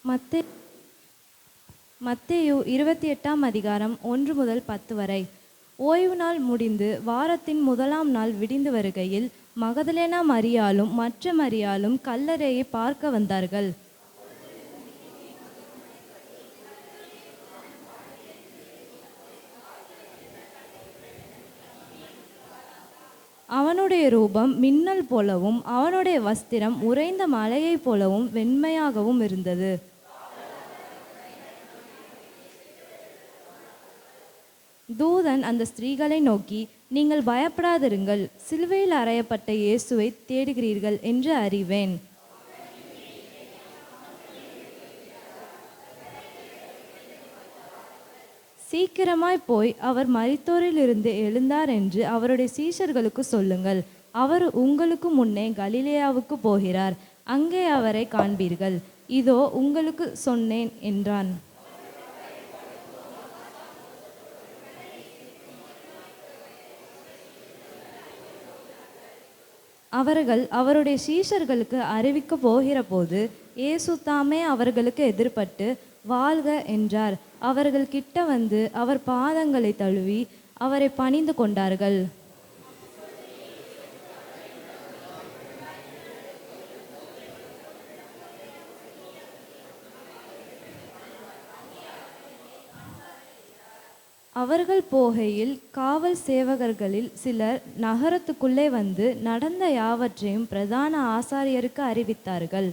மத்தே மத்தேயு 28 வரை. ஓய்வு நாள் முடிந்து வாரத்தின் முதலாம் நாள் விடிந்து வருகையில் மகதலேனா மரியாளும் மற்ற மரியாளும் கல்லறையை பார்க்க வந்தார்கள். அவனுடைய ரூபம் மின்னல் போலவும் அவனுடைய வஸ்திரம் உறைந்த மலையைப் போலவும் வெண்மையாகவும் இருந்தது. தூதன் அந்த ஸ்திரீகளை நோக்கி, நீங்கள் பயப்படாதிருங்கள், சிலுவையில் அறையப்பட்ட இயேசுவை தேடுகிறீர்கள் என்று அறிவேன். சீக்கிரமாய் போய் அவர் மரித்தோரிலிருந்து எழுந்தார் என்று அவருடைய சீஷர்களுக்கு சொல்லுங்கள். அவர் உங்களுக்கு முன்னே கலிலேயாவுக்கு போகிறார், அங்கே அவரை காண்பீர்கள். இதோ உங்களுக்கு சொன்னேன் என்றான். அவர்கள் அவருடைய சீஷர்களுக்கு அறிவிக்க போகிற போது இயேசு தாமே அவர்களுக்கு எதிர்பட்டு வாழ்க என்றார். அவர்கள் கிட்ட வந்து அவர் பாதங்களை தழுவி அவரை பணிந்து கொண்டார்கள். அவர்கள் போகையில் காவல் சேவகர்களில் சிலர் நகரத்துக்குள்ளே வந்து நடந்த யாவற்றையும் பிரதான ஆசாரியருக்கு அறிவித்தார்கள்.